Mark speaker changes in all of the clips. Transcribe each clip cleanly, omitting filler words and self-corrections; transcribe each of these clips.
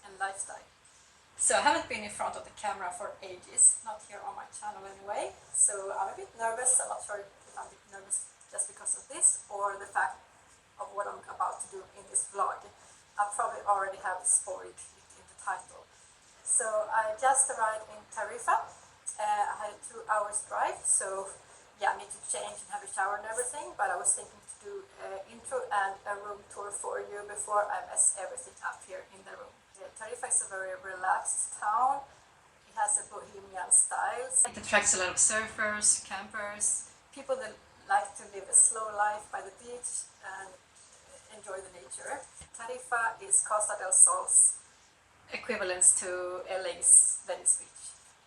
Speaker 1: and lifestyle. So I haven't been in front of the camera for ages, not here on my channel anyway, so I'm a bit nervous. I'm not sure if I'm a bit nervous just because of this or the fact of what I'm about to do in this vlog. I probably already have spoiled it in the title. So I just arrived in Tarifa. I had a 2 hours drive, so yeah, I need to change and have a shower and everything, but I was thinking to do an intro and a room tour for you before I mess everything up here in the room. Tarifa is a very relaxed town. It has a bohemian style. It attracts a lot of surfers, campers, people that like to live a slow life by the beach and enjoy the nature. Tarifa is Costa del Sol's equivalence to LA's Venice Beach,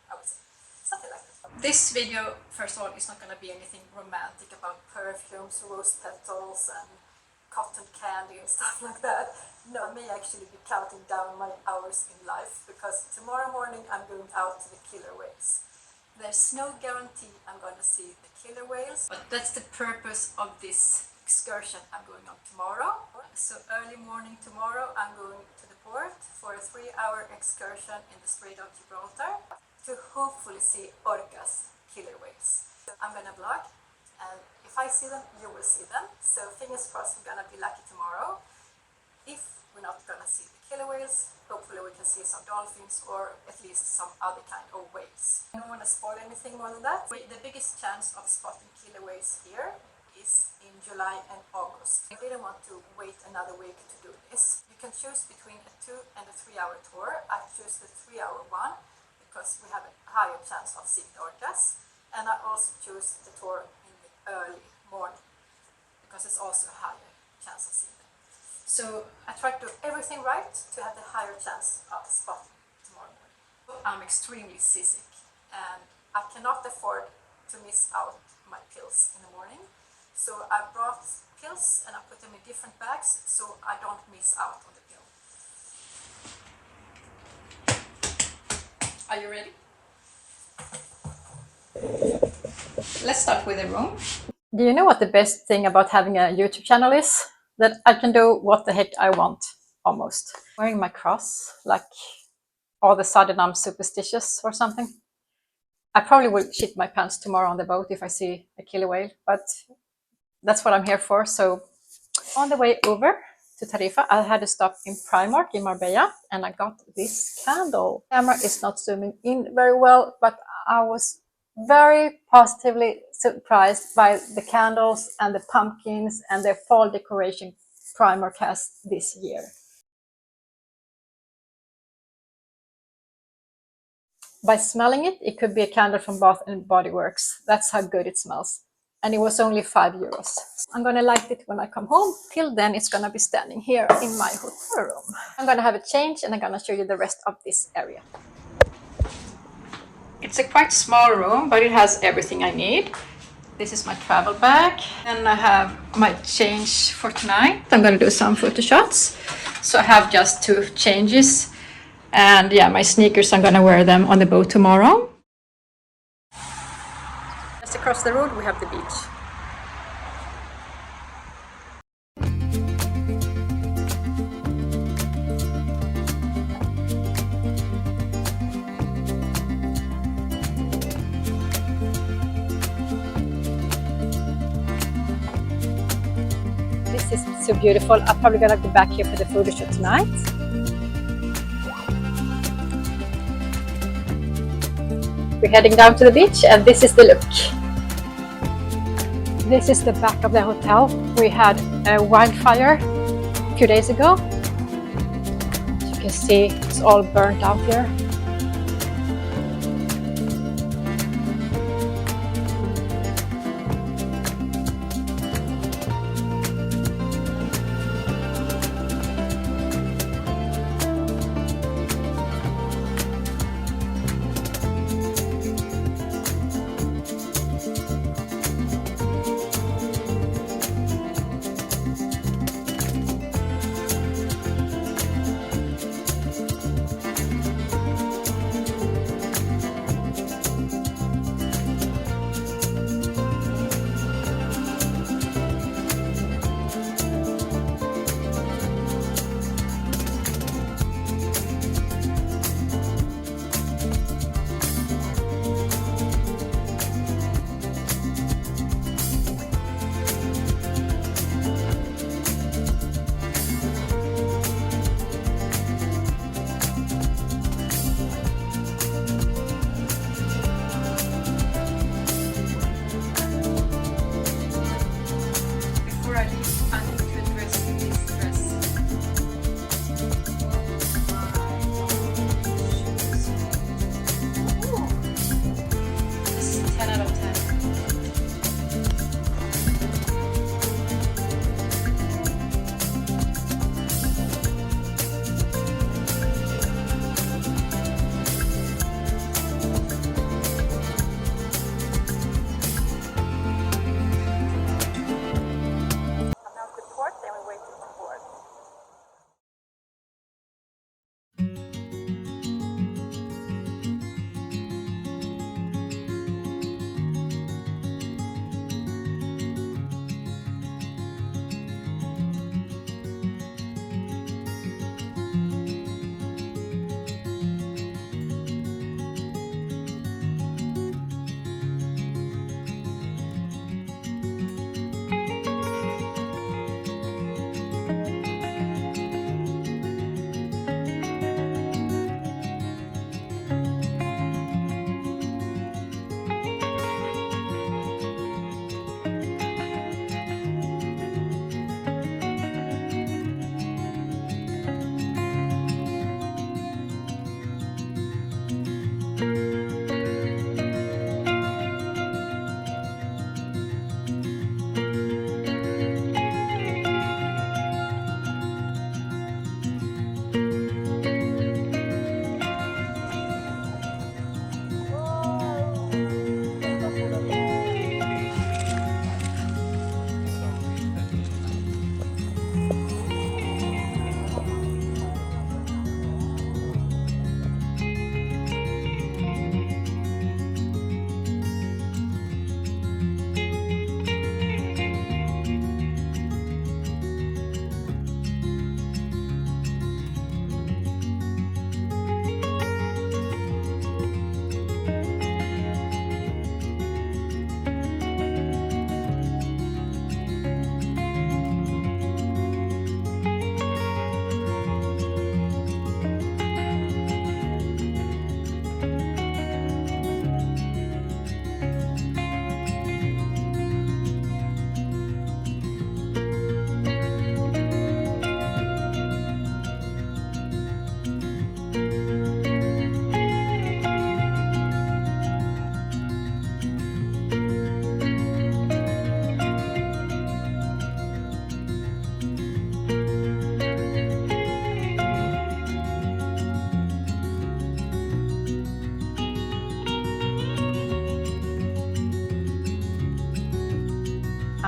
Speaker 1: I would say. Something like that. This video, first of all, is not going to be anything romantic about perfumes, rose petals and cotton candy and stuff like that. No, I may actually be counting down my hours in life because tomorrow morning I'm going out to the killer whales. There's no guarantee I'm going to see the killer whales, but that's the purpose of this excursion I'm going on tomorrow. So early morning tomorrow I'm going to the port for a 3-hour excursion in the Strait of Gibraltar to hopefully see orcas, killer whales. So I'm going to vlog, and if I see them, you will see them. So fingers crossed I'm gonna be lucky tomorrow. If we're not gonna see the killer whales, hopefully we can see some dolphins or at least some other kind of whales. I don't want to spoil anything more than that. The biggest chance of spotting killer whales here is in July and August. I didn't want to wait another week to do this. You can choose between a 2 and a 3-hour tour. I choose the 3-hour one because we have a higher chance of seeing orcas. And I also choose the tour early morning because it's also a higher chance of seeing them. So I try to do everything right to have the higher chance of spotting tomorrow morning. I'm extremely seasick and I cannot afford to miss out my pills in the morning. So I brought pills and I put them in different bags so I don't miss out on the pill. Are you ready? Let's start with the room. Do you know what the best thing about having a YouTube channel is? That I can do what the heck I want, almost. Wearing my cross, like all of a sudden I'm superstitious or something. I probably will shit my pants tomorrow on the boat if I see a killer whale, but that's what I'm here for. So on the way over to Tarifa, I had to stop in Primark in Marbella and I got this candle. The camera is not zooming in very well, but I was very positively surprised by the candles and the pumpkins and the fall decoration Primark has this year. By smelling it, it could be a candle from Bath and Body Works. That's how good it smells. And it was only €5. I'm gonna light it when I come home. Till then, it's gonna be standing here in my hotel room. I'm gonna have a change and I'm gonna show you the rest of this area. It's a quite small room, but it has everything I need. This is my travel bag, and I have my change for tonight. I'm going to do some photo shots. So I have just 2 changes, and yeah, my sneakers, I'm going to wear them on the boat tomorrow. Just across the road, we have the beach. This is so beautiful. I'm probably gonna go back here for the photo shoot tonight. We're heading down to the beach and this is the look. This is the back of the hotel. We had a wildfire a few days ago. As you can see, it's all burnt out here.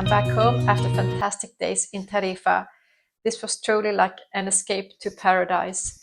Speaker 1: I'm back home after fantastic days in Tarifa. This was truly like an escape to paradise.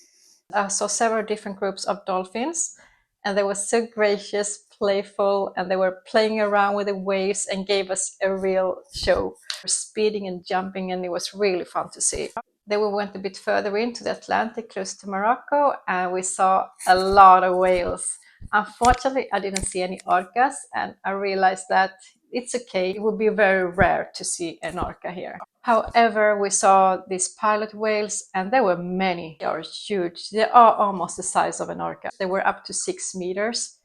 Speaker 1: I saw several different groups of dolphins, and they were so gracious, playful, and they were playing around with the waves and gave us a real show. They were speeding and jumping, and it was really fun to see. Then we went a bit further into the Atlantic, close to Morocco, and we saw a lot of whales. Unfortunately, I didn't see any orcas, and I realized that it's okay. It would be very rare to see an orca here. However, we saw these pilot whales, and there were many. They are huge. They are almost the size of an orca. They were up to 6 meters.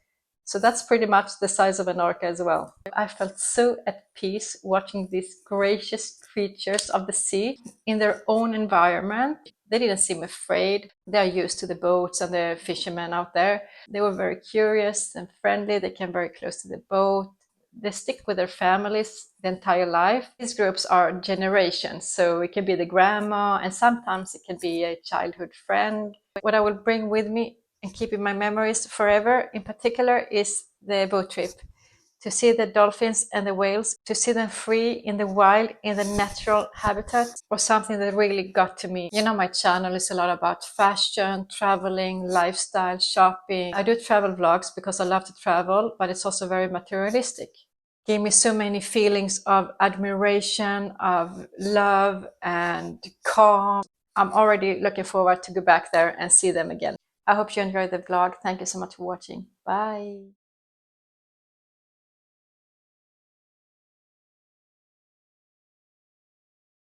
Speaker 1: So that's pretty much the size of an orca as well. I felt so at peace watching these gracious creatures of the sea in their own environment. They didn't seem afraid. They are used to the boats and the fishermen out there. They were very curious and friendly. They came very close to the boat. They stick with their families the entire life. These groups are generations, so it can be the grandma, and sometimes it can be a childhood friend. What I will bring with me and keep in my memories forever, in particular, is the boat trip. To see the dolphins and the whales, to see them free in the wild, in the natural habitat, was something that really got to me. You know, my channel is a lot about fashion, traveling, lifestyle, shopping. I do travel vlogs because I love to travel, but it's also very materialistic. Gave me so many feelings of admiration, of love and calm. I'm already looking forward to go back there and see them again. I hope you enjoyed the vlog. Thank you so much for watching. Bye.